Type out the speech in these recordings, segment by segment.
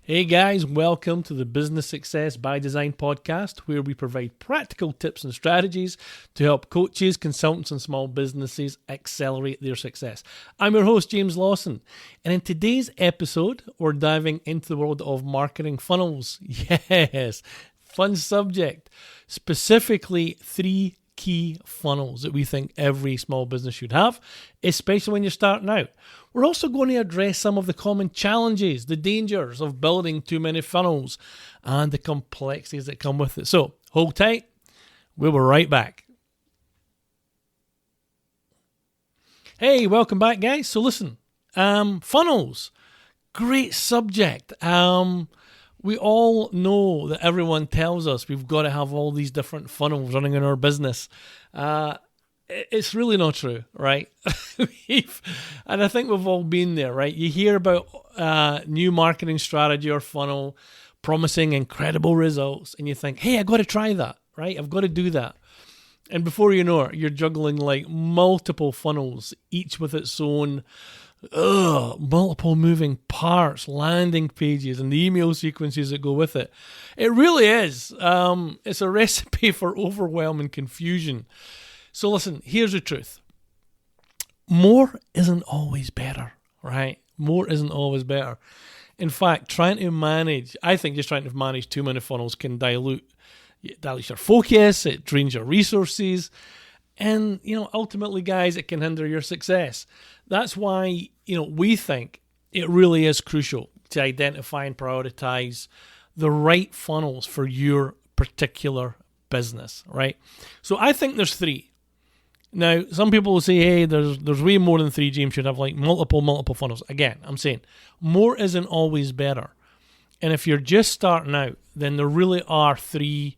Hey guys, welcome to the Business Success by Design podcast, where we provide practical tips and strategies to help coaches, consultants, and small businesses accelerate their success. I'm your host, James Lawson, and in today's episode, we're diving into the world of marketing funnels. Yes, fun subject. Specifically, 3 key funnels that we think every small business should have, especially when you're starting out. We're also going to address some of the common challenges, the dangers of building too many funnels, and the complexities that come with it. So, hold tight. We'll be right back. Hey, welcome back, guys. So listen, funnels, great subject. We all know that everyone tells us we've got to have all these different funnels running in our business. It's really not true, right? And I think we've all been there, right? You hear about new marketing strategy or funnel promising incredible results, and you think, hey, I got to try that, right? I've got to do that. And before you know it, you're juggling like multiple funnels, each with its own multiple moving parts, landing pages, and the email sequences that go with it. It really is. It's a recipe for overwhelm and confusion. So listen, here's the truth. More isn't always better, right? More isn't always better. In fact, trying to manage too many funnels can dilute your focus, it drains your resources, and, ultimately, guys, it can hinder your success. That's why, we think it really is crucial to identify and prioritize the right funnels for your particular business, right? So I think there's 3. Now, some people will say, hey, there's way more than 3, James. Should have like multiple funnels. Again, I'm saying more isn't always better. And if you're just starting out, then there really are 3,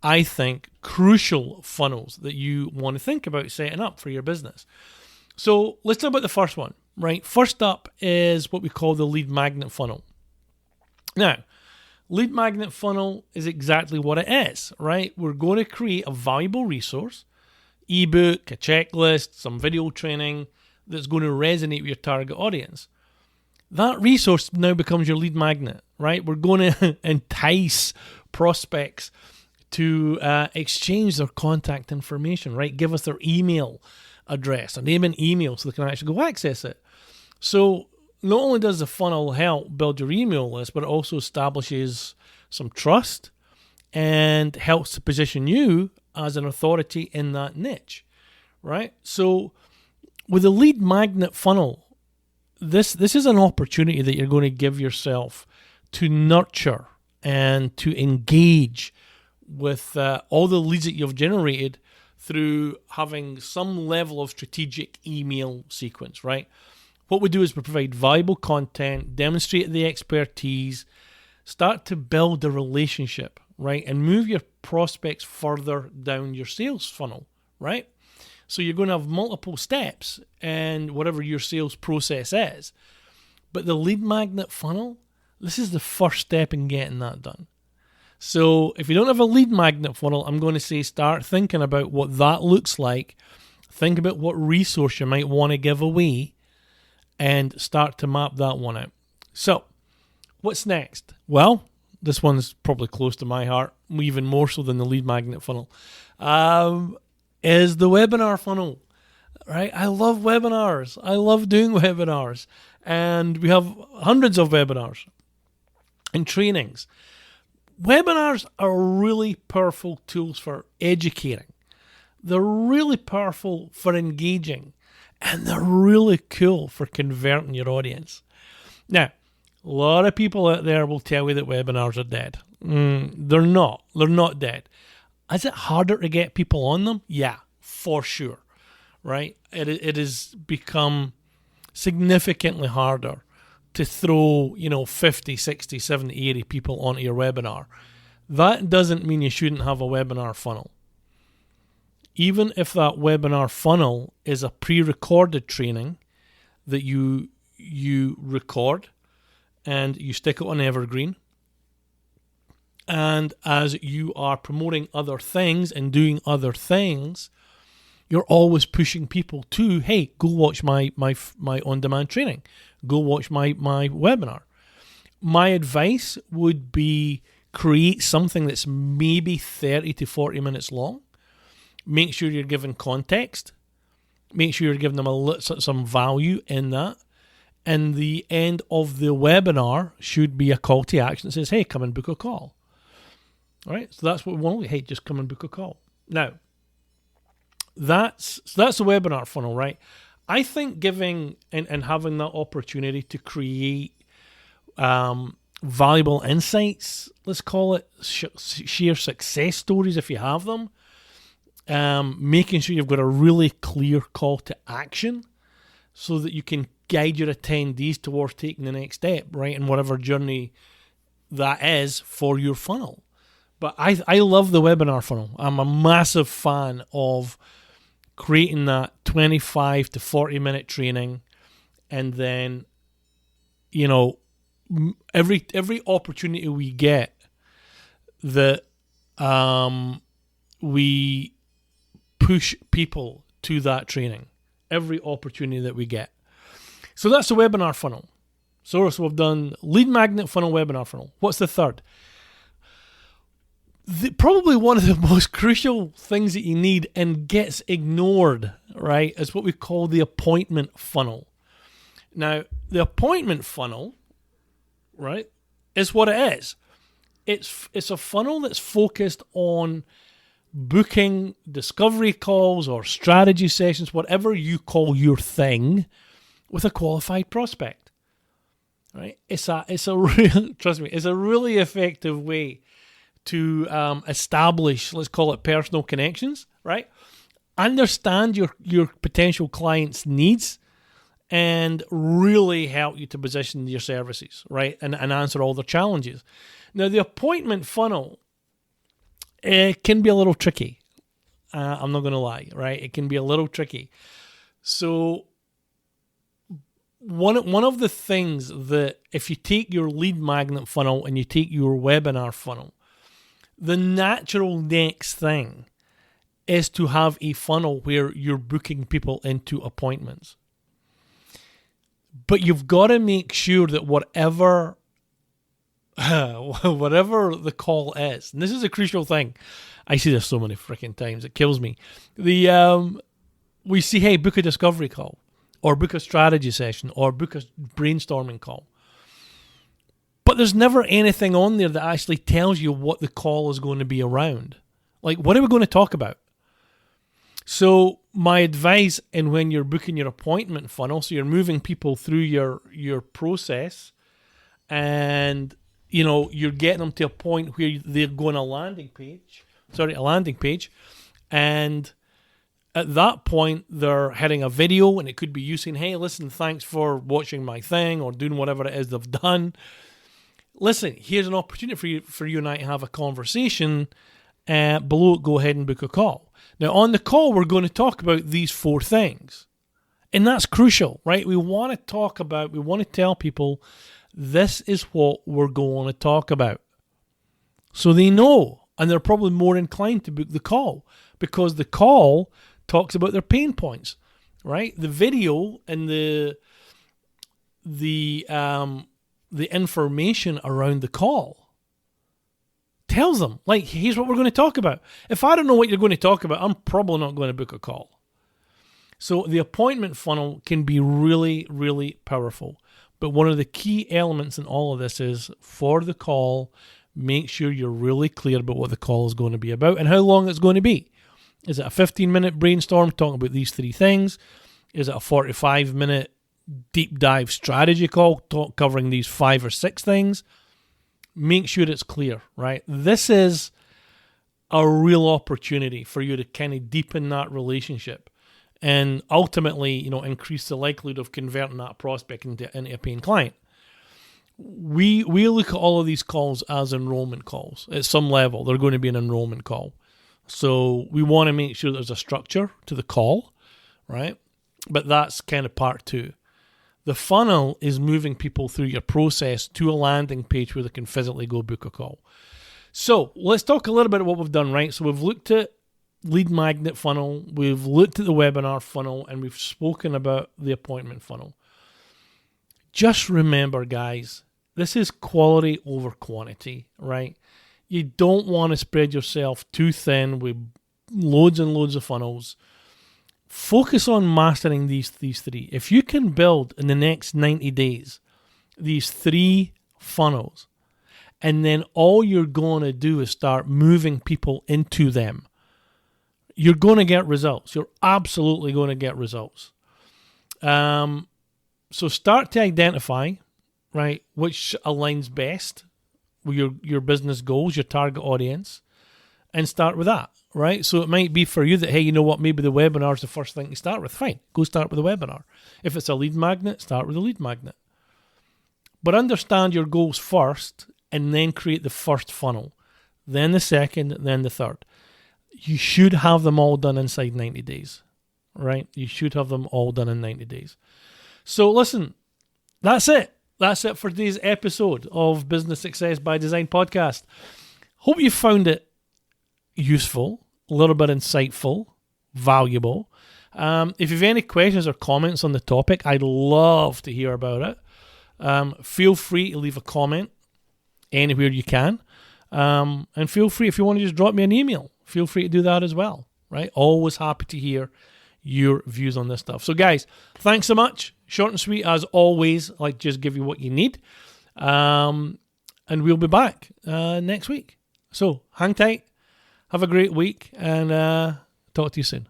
I think, crucial funnels that you want to think about setting up for your business. So let's talk about the first one, right? First up is what we call the lead magnet funnel. Now, lead magnet funnel is exactly what it is, right? We're going to create a valuable resource, ebook, a checklist, some video training that's going to resonate with your target audience. That resource now becomes your lead magnet, right? We're going to entice prospects to exchange their contact information, right? Give us their email address, a name and email, so they can actually go access it. So not only does the funnel help build your email list, but it also establishes some trust and helps to position you as an authority in that niche, right? So with a lead magnet funnel, this is an opportunity that you're going to give yourself to nurture and to engage with all the leads that you've generated through having some level of strategic email sequence, right? What we do is we provide valuable content, demonstrate the expertise, start to build a relationship, right? And move your prospects further down your sales funnel, right? So you're going to have multiple steps and whatever your sales process is. But the lead magnet funnel, this is the first step in getting that done. So if you don't have a lead magnet funnel, I'm going to say start thinking about what that looks like. Think about what resource you might want to give away and start to map that one out. So what's next? Well, this one's probably close to my heart, even more so than the lead magnet funnel, is the webinar funnel, right? I love webinars. I love doing webinars. And we have hundreds of webinars and trainings. Webinars are really powerful tools for educating. They're really powerful for engaging. And they're really cool for converting your audience. Now, a lot of people out there will tell you that webinars are dead. They're not. They're not dead. Is it harder to get people on them? Yeah, for sure. Right? It has become significantly harder to throw, 50, 60, 70, 80 people onto your webinar. That doesn't mean you shouldn't have a webinar funnel. Even if that webinar funnel is a pre-recorded training that you record and you stick it on Evergreen, and as you are promoting other things and doing other things, you're always pushing people to, hey, go watch my on-demand training. Go watch my webinar. my advice would be create something that's maybe 30 to 40 minutes long. Make sure you're giving context. Make sure you're giving them some value in that. And the end of the webinar should be a call to action that says, hey, come and book a call. All right, so that's what we want. Hey, just come and book a call. Now, that's the webinar funnel, right? I think giving and having that opportunity to create valuable insights, let's call it, share success stories if you have them, making sure you've got a really clear call to action so that you can guide your attendees towards taking the next step, right, in whatever journey that is for your funnel. But I love the webinar funnel. I'm a massive fan of creating that 25 to 40 minute training, and then, every opportunity we get that we push people to that training, every opportunity that we get. So that's the webinar funnel. So we've done lead magnet funnel, webinar funnel. What's the third? Probably one of the most crucial things that you need and gets ignored, right, is what we call the appointment funnel. Now, the appointment funnel, right, is what it is. It's a funnel that's focused on booking discovery calls or strategy sessions, whatever you call your thing, with a qualified prospect. Right? It's a real, trust me, it's a really effective way to establish, let's call it, personal connections, right? Understand your potential clients' needs and really help you to position your services, right? And answer all their challenges. Now, the appointment funnel, it can be a little tricky. I'm not going to lie, right? It can be a little tricky. So one of the things that, if you take your lead magnet funnel and you take your webinar funnel, the natural next thing is to have a funnel where you're booking people into appointments. But you've got to make sure that whatever the call is, and this is a crucial thing. I see this so many freaking times, it kills me. We see, hey, book a discovery call, or book a strategy session, or book a brainstorming call. But there's never anything on there that actually tells you what the call is going to be around. Like, what are we going to talk about? So my advice, and when you're booking your appointment funnel, so you're moving people through your process, and you're getting them to a point where they're going a landing page, and at that point they're hitting a video, and it could be you saying, hey, listen, thanks for watching my thing, or doing whatever it is they've done. Listen, here's an opportunity for you and I to have a conversation. Below it, go ahead and book a call. Now, on the call, we're going to talk about these 4 things. And that's crucial, right? We want to tell people this is what we're going to talk about. So they know, and they're probably more inclined to book the call, because the call talks about their pain points, right? The video and the information around the call tells them, like, here's what we're going to talk about. If I don't know what you're going to talk about, I'm probably not going to book a call. So the appointment funnel can be really, really powerful. But one of the key elements in all of this is, for the call, make sure you're really clear about what the call is going to be about and how long it's going to be. Is it a 15-minute brainstorm talking about these 3 things? Is it a 45-minute deep dive strategy call covering these 5 or 6 things? Make sure it's clear, right? This is a real opportunity for you to kind of deepen that relationship and ultimately, increase the likelihood of converting that prospect into a paying client. We look at all of these calls as enrollment calls. At some level, they're going to be an enrollment call. So we want to make sure there's a structure to the call, right? But that's kind of part 2. The funnel is moving people through your process to a landing page where they can physically go book a call. So let's talk a little bit about what we've done, right? So we've looked at lead magnet funnel, we've looked at the webinar funnel, and we've spoken about the appointment funnel. Just remember, guys, This is quality over quantity, right? You don't want to spread yourself too thin with loads and loads of funnels. Focus on mastering these three. If you can build in the next 90 days these 3 funnels, and then all you're going to do is start moving people into them, you're going to get results. You're absolutely going to get results. So start to identify, right, which aligns best with your business goals, your target audience, and start with that, right? So it might be for you that, hey, you know what, maybe the webinar is the first thing to start with. Fine, go start with the webinar. If it's a lead magnet, start with a lead magnet. But understand your goals first and then create the first funnel, then the second, then the third. You should have them all done inside 90 days, right? You should have them all done in 90 days. So listen, that's it. That's it for today's episode of Business Success by Design podcast. Hope you found it useful, a little bit insightful, valuable. If you have any questions or comments on the topic, I'd love to hear about it. Feel free to leave a comment anywhere you can. And feel free, if you want to just drop me an email, feel free to do that as well, right? Always happy to hear your views on this stuff. So guys, thanks so much. Short and sweet as always. I like to just give you what you need. And we'll be back next week. So hang tight. Have a great week and talk to you soon.